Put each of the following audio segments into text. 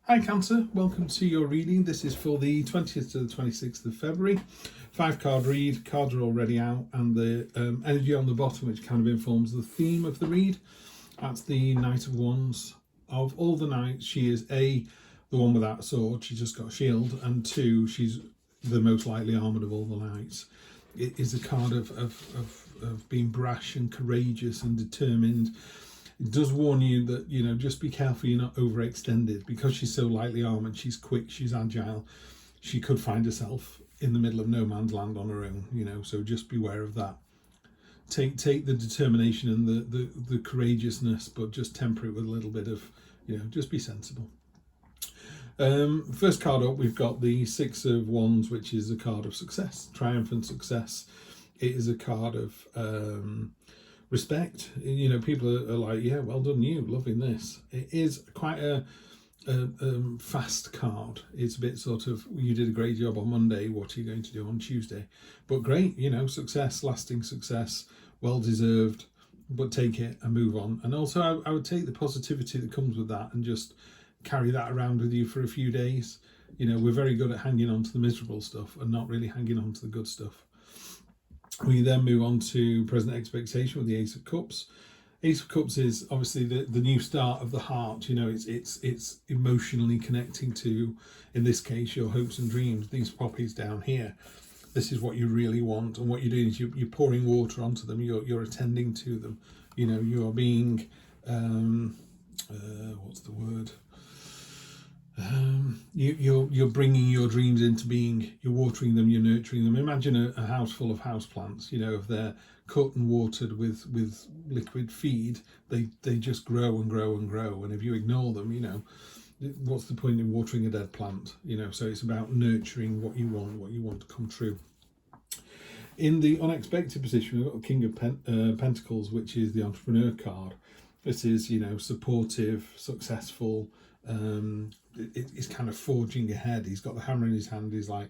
Hi Cancer, welcome to your reading. This is for the 20th to the 26th of February. 5-card read, cards are already out, and the energy on the bottom, which kind of informs the theme of the read. That's the Knight of Wands. Of all the knights, she is the one without a sword, she's just got a shield, and 2, she's the most lightly armoured of all the knights. It is a card of being brash and courageous and determined. It does warn you that, just be careful you're not overextended, because she's so lightly armoured, she's quick, she's agile. She could find herself in the middle of no man's land on her own, so just beware of that. Take the determination and the courageousness, but just temper it with a little bit of, just be sensible. First card up, we've got the 6 of Wands, which is a card of success, triumphant success. It is a card of respect. People are like, yeah, well done you, loving this. It is quite a fast card. It's a bit sort of, you did a great job on Monday, what are you going to do on Tuesday? But great, success, lasting success, well deserved, but take it and move on. And also I would take the positivity that comes with that and just carry that around with you for a few days. We're very good at hanging on to the miserable stuff and not really hanging on to the good stuff. We then move on to present expectation with the Ace of Cups. Ace of Cups is obviously the new start of the heart. It's emotionally connecting to, in this case, your hopes and dreams. These poppies down here, this is what you really want, and what you're doing is you're pouring water onto them. You're attending to them. You are being what's the word? You're bringing your dreams into being. You're watering them, you're nurturing them. Imagine a house full of house plants. If they're cut and watered with liquid feed, they just grow and grow and grow. And if you ignore them, what's the point in watering a dead plant? So it's about nurturing what you want to come true. In the unexpected position, we've got the King of Pentacles, which is the entrepreneur card. This is, supportive, successful. It's kind of forging ahead. He's got the hammer in his hand. He's like,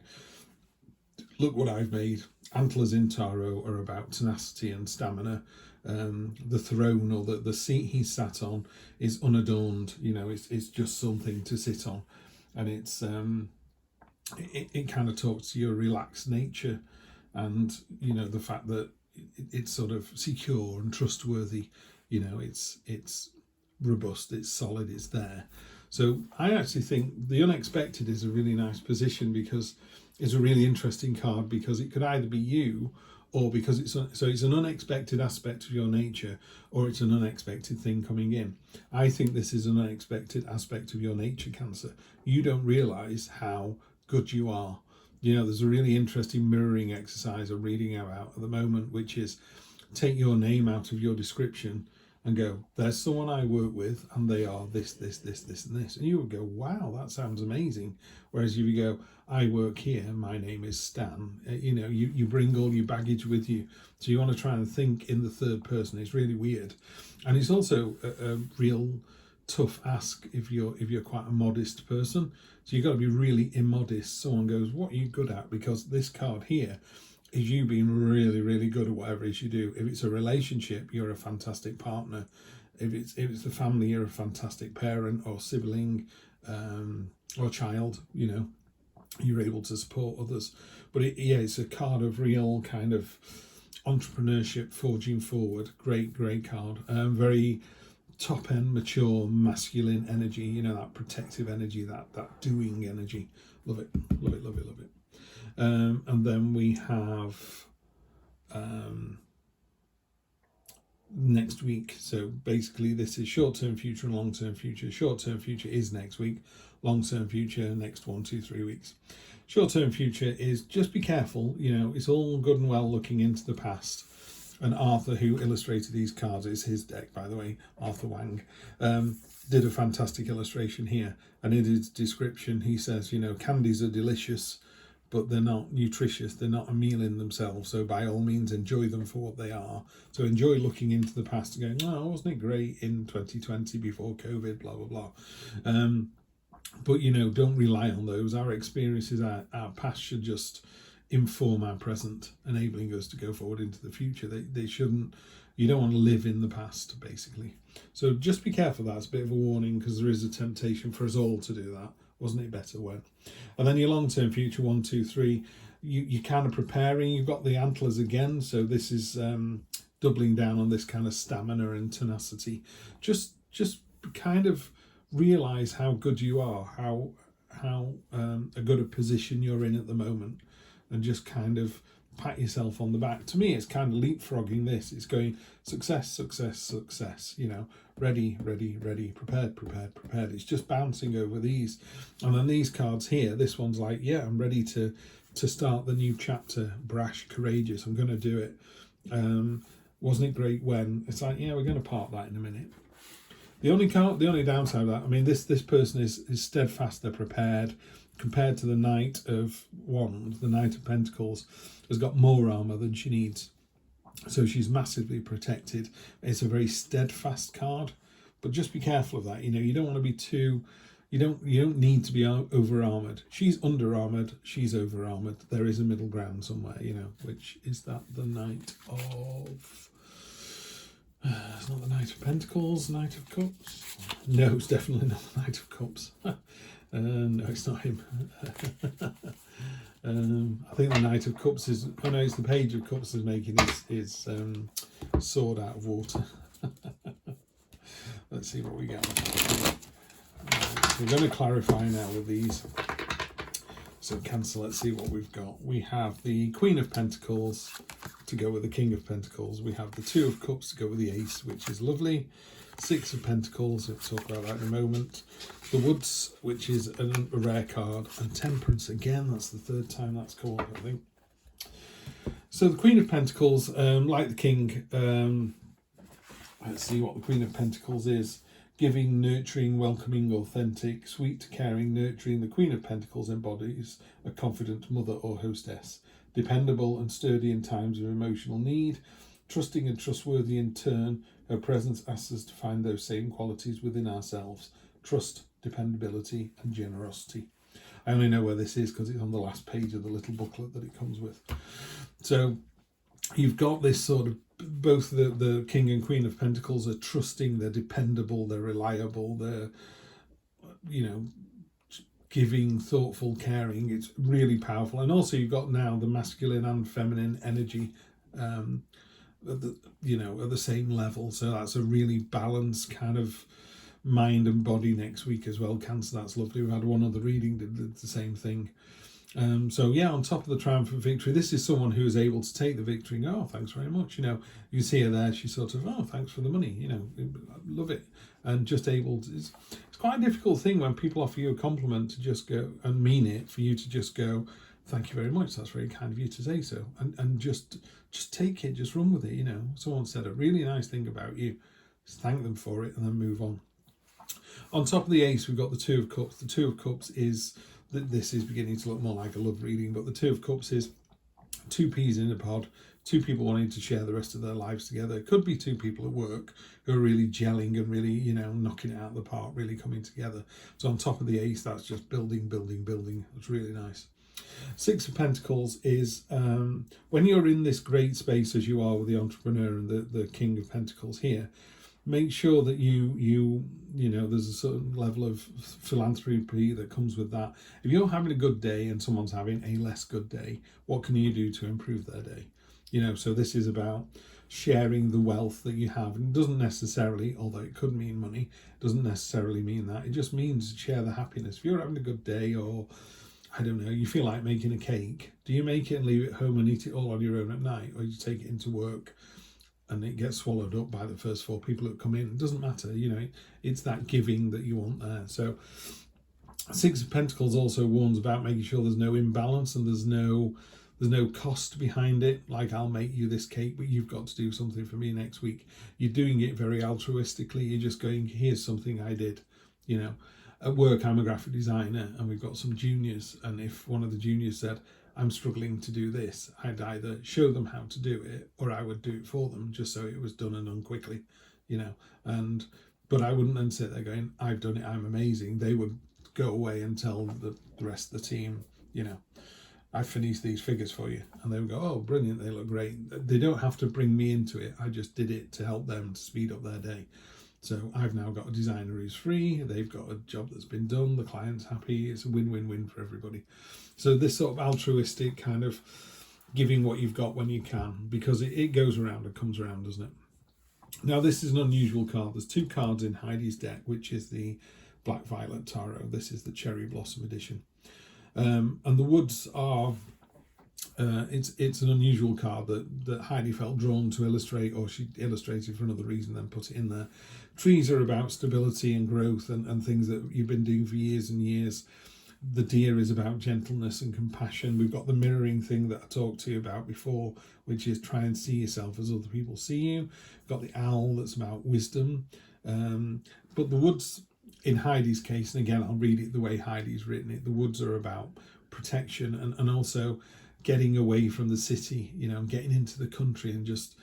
look what I've made. Antlers in tarot are about tenacity and stamina. The throne, or the seat he's sat on, is unadorned. It's just something to sit on, and it kind of talks to your relaxed nature, and the fact that it's sort of secure and trustworthy. It's robust, it's solid, it's there. So I actually think the unexpected is a really nice position, because it's a really interesting card, because it could either be you, or because it's an unexpected aspect of your nature, or it's an unexpected thing coming in. I think this is an unexpected aspect of your nature, Cancer. You don't realize how good you are. There's a really interesting mirroring exercise I'm reading about at the moment, which is take your name out of your description and go, there's someone I work with and they are this, this, this, this, and this. And you would go, wow, that sounds amazing. Whereas if you go, I work here, my name is Stan, you bring all your baggage with you. So you want to try and think in the third person. It's really weird. And it's also a real tough ask if you're quite a modest person. So you've got to be really immodest. Someone goes, what are you good at? Because this card here is you being really, really good at whatever it is you do. If it's a relationship, you're a fantastic partner. If it's a family, you're a fantastic parent or sibling, or child. You're able to support others. But it's a card of real kind of entrepreneurship, forging forward. Great card. Very top end, mature, masculine energy. That protective energy, that doing energy. Love it. And then we have next week. So basically this is short-term future and long-term future. Short-term future is next week. Long-term future, next 1, 2, 3 weeks. Short-term future is just be careful. It's all good and well looking into the past. And Arthur, who illustrated these cards, is his deck, by the way, Arthur Wang, did a fantastic illustration here. And in his description, he says, candies are delicious, but they're not nutritious. They're not a meal in themselves. So by all means, enjoy them for what they are. So enjoy looking into the past and going, oh, wasn't it great in 2020 before COVID, blah, blah, blah. But, don't rely on those. Our experiences, our past should just inform our present, enabling us to go forward into the future. They shouldn't You don't want to live in the past, basically. So just be careful. That's a bit of a warning, because there is a temptation for us all to do that. Wasn't it better when? And then your long-term future, 1, 2, 3, you're kind of preparing. You've got the antlers again, so this is doubling down on this kind of stamina and tenacity. Just kind of realize how good you are, how a good a position you're in at the moment, and just kind of pat yourself on the back. To me, it's kind of leapfrogging this. It's going success, success, success, you know, ready, ready, ready, prepared, prepared, prepared. It's just bouncing over these. And then these cards here, this one's like, yeah, I'm ready to start the new chapter, brash, courageous, I'm going to do it. Wasn't it great when? It's like, yeah, we're going to park that in a minute. The only downside of that, I mean, this person is steadfast, they're prepared. Compared to the Knight of Wands, the Knight of Pentacles has got more armor than she needs, so she's massively protected. It's a very steadfast card, but just be careful of that. You know, you don't want to be too. You don't need to be over armored. She's under armored. She's over armored. There is a middle ground somewhere. You know, which is that the Knight of. It's not the Knight of Pentacles, Knight of Cups. No, it's definitely not the Knight of Cups. No, it's not him. I think the Knight of Cups is. Oh no, it's the Page of Cups is making his sword out of water. Let's see what we get. We're going to clarify now with these. So Cancer, let's see what we've got. We have the Queen of Pentacles to go with the King of Pentacles. We have the Two of Cups to go with the Ace, which is lovely. Six of Pentacles, we'll talk about that in a moment. The Woods, which is a rare card. And Temperance, again, that's the third time that's come up, I think. So the Queen of Pentacles, like the King, let's see what the Queen of Pentacles is. Giving, nurturing, welcoming, authentic, sweet, caring, nurturing. The Queen of Pentacles embodies a confident mother or hostess. Dependable and sturdy in times of emotional need. Trusting and trustworthy in turn. Her presence asks us to find those same qualities within ourselves. Trust, dependability and generosity. I only know where this is because it's on the last page of the little booklet that it comes with. So you've got this sort of, both the King and Queen of Pentacles are trusting, they're dependable, they're reliable, they're, you know, giving, thoughtful, caring. It's really powerful. And also you've got now the masculine and feminine energy at the same level. So that's a really balanced kind of mind and body next week as well, Cancer. That's lovely. We've had one other reading that did the same thing. So yeah, on top of the triumphant victory, this is someone who is able to take the victory and go, oh, thanks very much. You know, you see her there, she's sort of, oh, thanks for the money, you know, I love it. And just able to, it's quite a difficult thing when people offer you a compliment to just go and mean it, for you to just go, thank you very much, that's very kind of you to say so. And just take it, just run with it, you know. Someone said a really nice thing about you, just thank them for it and then move on. On top of the Ace, we've got the Two of Cups. The Two of Cups is, this is beginning to look more like a love reading, but the Two of Cups is two peas in a pod, two people wanting to share the rest of their lives together. It could be two people at work who are really gelling and really, you know, knocking it out of the park, really coming together. So on top of the Ace, that's just building, building, building. It's really nice. Six of Pentacles is when you're in this great space as you are with the entrepreneur and the King of Pentacles here, make sure that you know, there's a certain level of philanthropy that comes with that. If you're having a good day and someone's having a less good day, what can you do to improve their day? You know, so this is about sharing the wealth that you have. And it doesn't necessarily, although it could mean money, doesn't necessarily mean that. It just means share the happiness. If you're having a good day, or I don't know, you feel like making a cake, do you make it and leave it home and eat it all on your own at night? Or you take it into work and it gets swallowed up by the first four people that come in? It doesn't matter, you know, it's that giving that you want there. So Six of Pentacles also warns about making sure there's no imbalance and there's no cost behind it. Like, I'll make you this cake, but you've got to do something for me next week. You're doing it very altruistically. You're just going, here's something I did, you know. At work, I'm a graphic designer and we've got some juniors. And if one of the juniors said, I'm struggling to do this, I'd either show them how to do it or I would do it for them just so it was done and done quickly, you know. But I wouldn't then sit there going, I've done it, I'm amazing. They would go away and tell the rest of the team, you know, I finished these figures for you. And they would go, oh, brilliant, they look great. They don't have to bring me into it. I just did it to help them to speed up their day. So I've now got a designer who's free. They've got a job that's been done. The client's happy. It's a win-win-win for everybody. So this sort of altruistic kind of giving what you've got when you can, because it goes around and comes around, doesn't it? Now, this is an unusual card. There's 2 cards in Heidi's deck, which is the Black Violet Tarot. This is the Cherry Blossom edition. And the woods are, it's an unusual card that Heidi felt drawn to illustrate, or she illustrated for another reason, then put it in there. Trees are about stability and growth and things that you've been doing for years and years. The deer is about gentleness and compassion. We've got the mirroring thing that I talked to you about before, which is try and see yourself as other people see you. We've got the owl that's about wisdom. But the woods, in Heidi's case, and again, I'll read it the way Heidi's written it, the woods are about protection and also getting away from the city, getting into the country and just,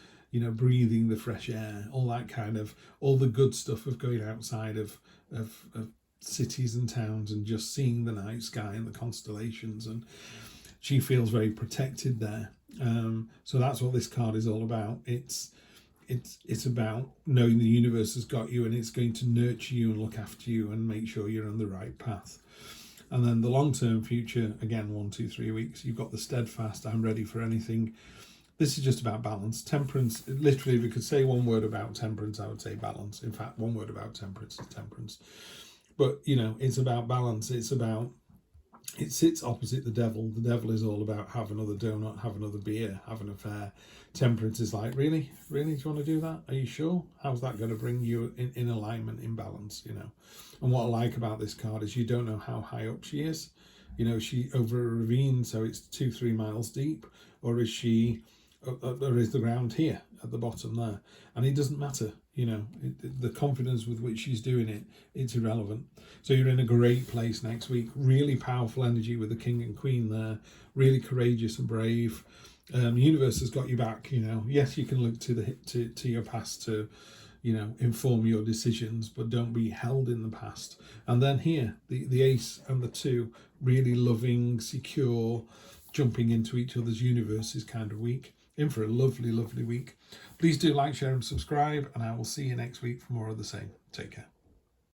breathing the fresh air, all that kind of, all the good stuff of going outside of cities and towns and just seeing the night sky and the constellations. And she feels very protected there. So that's what this card is all about. It's about knowing the universe has got you and it's going to nurture you and look after you and make sure you're on the right path. And then the long-term future, again, 1, 2, 3 weeks, you've got the steadfast, I'm ready for anything. This is just about balance. Temperance, literally, if you could say one word about temperance, I would say balance. In fact, one word about temperance is temperance. But, it's about balance. It sits opposite the devil. The devil is all about have another donut, have another beer, have an affair. Temperance is like, really? Really? Do you want to do that? Are you sure? How's that going to bring you in alignment, in balance, And what I like about this card is you don't know how high up she is. She over a ravine, so it's 2-3 miles deep, or is she, or is the ground here at the bottom there? And it doesn't matter, the confidence with which she's doing it, it's irrelevant. So you're in a great place next week. Really powerful energy with the King and Queen there. Really courageous and brave. The universe has got you back. Yes, you can look to your past to, inform your decisions, but don't be held in the past. And then here, the Ace and the 2, really loving, secure, jumping into each other's universes kind of week. In for a lovely, lovely week. Please do like, share and subscribe, and I will see you next week for more of the same. Take care.